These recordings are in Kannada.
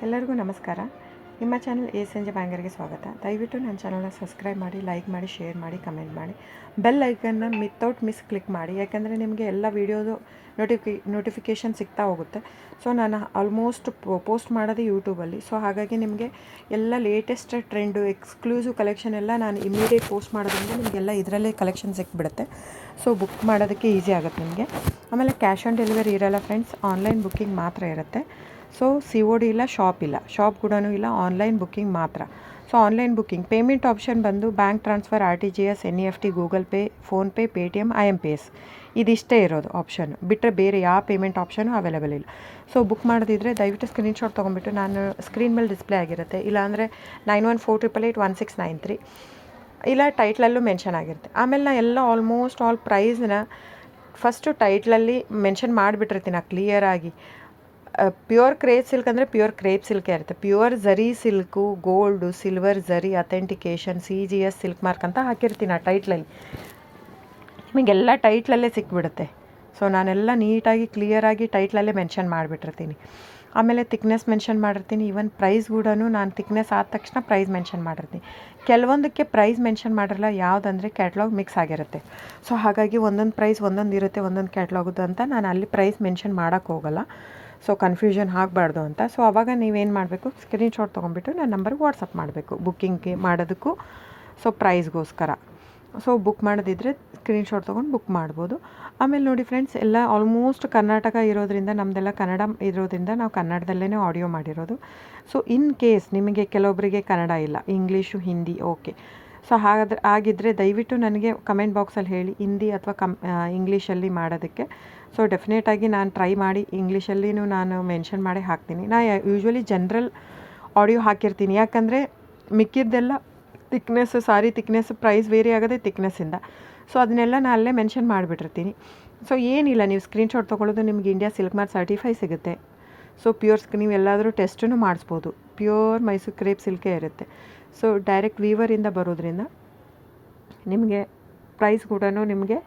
ಎಲ್ಲರಿಗೂ ನಮಸ್ಕಾರ. ನಿಮ್ಮ ಚಾನಲ್ ASNJ ಬ್ಯಾಂಗರ್ಗೆ ಸ್ವಾಗತ. ದಯವಿಟ್ಟು ನನ್ನ ಚಾನಲ್ನ ಸಬ್ಸ್ಕ್ರೈಬ್ ಮಾಡಿ, ಲೈಕ್ ಮಾಡಿ, ಶೇರ್ ಮಾಡಿ, ಕಮೆಂಟ್ ಮಾಡಿ. ಬೆಲ್ ಐಕನ್ನ ವಿತೌಟ್ ಮಿಸ್ ಕ್ಲಿಕ್ ಮಾಡಿ, ಯಾಕೆಂದರೆ ನಿಮಗೆ ಎಲ್ಲ ವೀಡಿಯೋದು ನೋಟಿಫಿಕೇಷನ್ ಸಿಗ್ತಾ ಹೋಗುತ್ತೆ. ಸೊ ನಾನು ಆಲ್ಮೋಸ್ಟ್ ಪೋಸ್ಟ್ ಮಾಡೋದು ಯೂಟ್ಯೂಬಲ್ಲಿ. ಸೊ ಹಾಗಾಗಿ ನಿಮಗೆ ಎಲ್ಲ ಲೇಟೆಸ್ಟ್ ಟ್ರೆಂಡು, ಎಕ್ಸ್ಕ್ಲೂಸಿವ್ ಕಲೆಕ್ಷನ್ ಎಲ್ಲ ನಾನು ಇಮಿಡಿಯೇಟ್ ಪೋಸ್ಟ್ ಮಾಡೋದ್ರಿಂದ ನಿಮಗೆಲ್ಲ ಇದರಲ್ಲೇ ಕಲೆಕ್ಷನ್ ಸಿಕ್ಬಿಡುತ್ತೆ. ಸೊ ಬುಕ್ ಮಾಡೋದಕ್ಕೆ ಈಸಿ ಆಗುತ್ತೆ ನಿಮಗೆ. ಆಮೇಲೆ ಕ್ಯಾಶ್ ಆನ್ ಡೆಲಿವರಿ ಇರೋಲ್ಲ ಫ್ರೆಂಡ್ಸ್, ಆನ್ಲೈನ್ ಬುಕ್ಕಿಂಗ್ ಮಾತ್ರ ಇರುತ್ತೆ. ಸೊ COD ಇಲ್ಲ, ಶಾಪ್ ಕೂಡ ಇಲ್ಲ, ಆನ್ಲೈನ್ ಬುಕ್ಕಿಂಗ್ ಮಾತ್ರ. So online booking payment option ಬಂದು bank transfer, RTGS, NEFT, Google Pay, PhonePe, Paytm, IMPS ಇದಿಷ್ಟೇ ಇರೋದು ಆಪ್ಷನ್. ಬಿಟ್ಟರೆ ಬೇರೆ ಯಾವ ಪೇಮೆಂಟ್ ಆಪ್ಷನು ಅವೈಲೇಬಲ್ ಇಲ್ಲ. ಸೊ ಬುಕ್ ಮಾಡೋದಿದ್ರೆ ದಯವಿಟ್ಟು ಸ್ಕ್ರೀನ್ಶಾಟ್ ತೊಗೊಂಬಿಟ್ಟು ನಾನು ಸ್ಕ್ರೀನ್ ಮೇಲೆ ಡಿಸ್ಪ್ಲೇ ಆಗಿರುತ್ತೆ, ಇಲ್ಲಾಂದರೆ 9148881693 ಇಲ್ಲ ಟೈಟ್ಲಲ್ಲೂ ಮೆನ್ಷನ್ ಆಗಿರುತ್ತೆ. ಆಮೇಲೆ ನಾನು ಎಲ್ಲ ಆಲ್ಮೋಸ್ಟ್ ಆಲ್ ಪ್ರೈಸ್ನ ಫಸ್ಟು ಟೈಟ್ಲಲ್ಲಿ ಮೆನ್ಷನ್ ಮಾಡಿಬಿಟ್ಟಿರ್ತೀನಿ ಕ್ಲಿಯರಾಗಿ. ಪ್ಯೂರ್ ಕ್ರೇಪ್ ಸಿಲ್ಕ್ ಅಂದರೆ ಪ್ಯೂರ್ ಕ್ರೇಪ್ ಸಿಲ್ಕೇ ಇರುತ್ತೆ. ಪ್ಯೂರ್ ಝರಿ ಸಿಲ್ಕು, ಗೋಲ್ಡು, ಸಿಲ್ವರ್ ಝರಿ, ಅಥೆಂಟಿಕೇಷನ್, CGS ಸಿಲ್ಕ್ ಮಾರ್ಕ್ ಅಂತ ಹಾಕಿರ್ತೀನಿ ಆ ಟೈಟ್ಲಲ್ಲಿ. ನಿಮಗೆಲ್ಲ ಟೈಟ್ಲಲ್ಲೇ ಸಿಕ್ಬಿಡುತ್ತೆ. ಸೊ ನಾನೆಲ್ಲ ನೀಟಾಗಿ ಕ್ಲಿಯರಾಗಿ ಟೈಟ್ಲಲ್ಲೇ ಮೆನ್ಷನ್ ಮಾಡಿಬಿಟ್ಟಿರ್ತೀನಿ. ಆಮೇಲೆ ತಿಕ್ನೆಸ್ ಮೆನ್ಷನ್ ಮಾಡಿರ್ತೀನಿ. ಈವನ್ ಪ್ರೈಸ್ ಕೂಡ ನಾನು ತಿಕ್ನೆಸ್ ಆದ ತಕ್ಷಣ ಪ್ರೈಸ್ ಮೆನ್ಷನ್ ಮಾಡಿರ್ತೀನಿ. ಕೆಲವೊಂದಕ್ಕೆ ಪ್ರೈಸ್ ಮೆನ್ಷನ್ ಮಾಡಿರಲ್ಲ, ಯಾವುದಂದರೆ ಕ್ಯಾಟ್ಲಾಗ್ ಮಿಕ್ಸ್ ಆಗಿರುತ್ತೆ. ಸೊ ಹಾಗಾಗಿ ಒಂದೊಂದು ಪ್ರೈಸ್ ಒಂದೊಂದು ಇರುತ್ತೆ, ಒಂದೊಂದು ಕ್ಯಾಟ್ಲಾಗದು ಅಂತ ನಾನು ಅಲ್ಲಿ ಪ್ರೈಸ್ ಮೆನ್ಷನ್ ಮಾಡೋಕ್ಕೆ ಹೋಗಲ್ಲ. ಸೊ ಕನ್ಫ್ಯೂಷನ್ ಆಗಬಾರ್ದು ಅಂತ. ಸೊ ಆವಾಗ ನೀವೇನು ಮಾಡಬೇಕು, ಸ್ಕ್ರೀನ್ಶಾಟ್ ತೊಗೊಂಬಿಟ್ಟು ನನ್ನ ನಂಬರ್ಗೆ ವಾಟ್ಸಪ್ ಮಾಡಬೇಕು ಬುಕ್ಕಿಂಗ್ಗೆ ಮಾಡೋದಕ್ಕೂ, ಸೊ ಪ್ರೈಸ್ಗೋಸ್ಕರ. ಸೊ ಬುಕ್ ಮಾಡೋದಿದ್ರೆ ಸ್ಕ್ರೀನ್ಶಾಟ್ ತೊಗೊಂಡು ಬುಕ್ ಮಾಡ್ಬೋದು. ಆಮೇಲೆ ನೋಡಿ ಫ್ರೆಂಡ್ಸ್, ಎಲ್ಲ ಆಲ್ಮೋಸ್ಟ್ ಕರ್ನಾಟಕ ಇರೋದ್ರಿಂದ, ನಮ್ಮದೆಲ್ಲ ಕನ್ನಡ ಇರೋದ್ರಿಂದ ನಾವು ಕನ್ನಡದಲ್ಲೇ ಆಡಿಯೋ ಮಾಡಿರೋದು. ಸೊ ಇನ್ ಕೇಸ್ ನಿಮಗೆ ಕೆಲವೊಬ್ಬರಿಗೆ ಕನ್ನಡ ಇಲ್ಲ, ಇಂಗ್ಲೀಷು, ಹಿಂದಿ, ಓಕೆ. ಸೊ ಆಗಿದ್ದರೆ ದಯವಿಟ್ಟು ನನಗೆ ಕಮೆಂಟ್ ಬಾಕ್ಸಲ್ಲಿ ಹೇಳಿ, ಹಿಂದಿ ಅಥವಾ ಇಂಗ್ಲೀಷಲ್ಲಿ ಮಾಡೋದಕ್ಕೆ. ಸೊ ಡೆಫಿನೆಟಾಗಿ ನಾನು ಟ್ರೈ ಮಾಡಿ ಇಂಗ್ಲೀಷಲ್ಲಿನೂ ನಾನು ಮೆನ್ಷನ್ ಮಾಡಿ ಹಾಕ್ತೀನಿ. ಯೂಶ್ವಲಿ ಜನರಲ್ ಆಡಿಯೋ ಹಾಕಿರ್ತೀನಿ, ಯಾಕಂದರೆ ಮಿಕ್ಕಿದ್ದೆಲ್ಲ ತಿಕ್ನೆಸ್, ಸಾರಿ ತಿಕ್ನೆಸ್ ಪ್ರೈಸ್ ವೇರಿ ಆಗೋದೇ ತಿಕ್ನೆಸ್ಸಿಂದ. ಸೊ ಅದನ್ನೆಲ್ಲ ನಾನು ಅಲ್ಲೇ ಮೆನ್ಷನ್ ಮಾಡಿಬಿಟ್ಟಿರ್ತೀನಿ. ಸೊ ಏನಿಲ್ಲ, ನೀವು ಸ್ಕ್ರೀನ್ಶಾಟ್ ತೊಗೊಳ್ಳೋದು, ನಿಮ್ಗೆ ಇಂಡಿಯಾ ಸಿಲ್ಕ್ ಮಾರ್ಕ್ ಸರ್ಟಿಫೈ ಸಿಗುತ್ತೆ. ಸೊ ನೀವು ಎಲ್ಲಾದರೂ ಟೆಸ್ಟೂ ಮಾಡಿಸ್ಬೋದು. ಪ್ಯೂರ್ ಮೈಸೂರು ಕ್ರೇಪ್ ಸಿಲ್ಕೇ ಇರುತ್ತೆ. ಸೊ ಡೈರೆಕ್ಟ್ ವೀವರಿಂದ ಬರೋದ್ರಿಂದ ನಿಮಗೆ ಪ್ರೈಸ್ ಕೂಡ ನಿಮಗೆ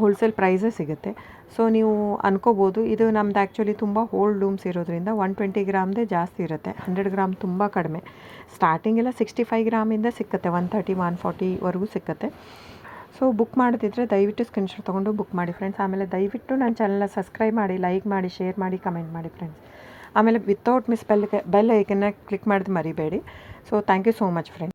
ಹೋಲ್ಸೇಲ್ ಪ್ರೈಸೇ ಸಿಗುತ್ತೆ. ಸೊ ನೀವು ಅನ್ಕೋಬೋದು, ಇದು ನಮ್ದು ಆ್ಯಕ್ಚುಲಿ ತುಂಬ ಹೋಲ್ಡ್ ಲೂಮ್ಸ್ ಇರೋದ್ರಿಂದ 120 ಗ್ರಾಮ್ದೇ ಜಾಸ್ತಿ ಇರುತ್ತೆ, 100 ಗ್ರಾಮ್ ತುಂಬ ಕಡಿಮೆ. ಸ್ಟಾರ್ಟಿಂಗೆಲ್ಲ 65 ಗ್ರಾಮಿಂದ ಸಿಕ್ಕತ್ತೆ, 130, 140ವರೆಗೂ ಸಿಕ್ಕತ್ತೆ. ಸೊ ಬುಕ್ ಮಾಡೋದಿದ್ರೆ ದಯವಿಟ್ಟು ಸ್ಕ್ರೀನ್ಶಾಟ್ ತೊಗೊಂಡು ಬುಕ್ ಮಾಡಿ ಫ್ರೆಂಡ್ಸ್. ಆಮೇಲೆ ದಯವಿಟ್ಟು ನನ್ನ ಚಾನಲ್ನ ಸಬ್ಸ್ಕ್ರೈಬ್ ಮಾಡಿ, ಲೈಕ್ ಮಾಡಿ, ಶೇರ್ ಮಾಡಿ, ಕಮೆಂಟ್ ಮಾಡಿ ಫ್ರೆಂಡ್ಸ್. ಆಮೇಲೆ ವಿತೌಟ್ ಮಿಸ್ ಬೆಲ್ ಐಕನ್ನ ಕ್ಲಿಕ್ ಮಾಡೋದು ಮರಿಬೇಡಿ. So thank you so much friends.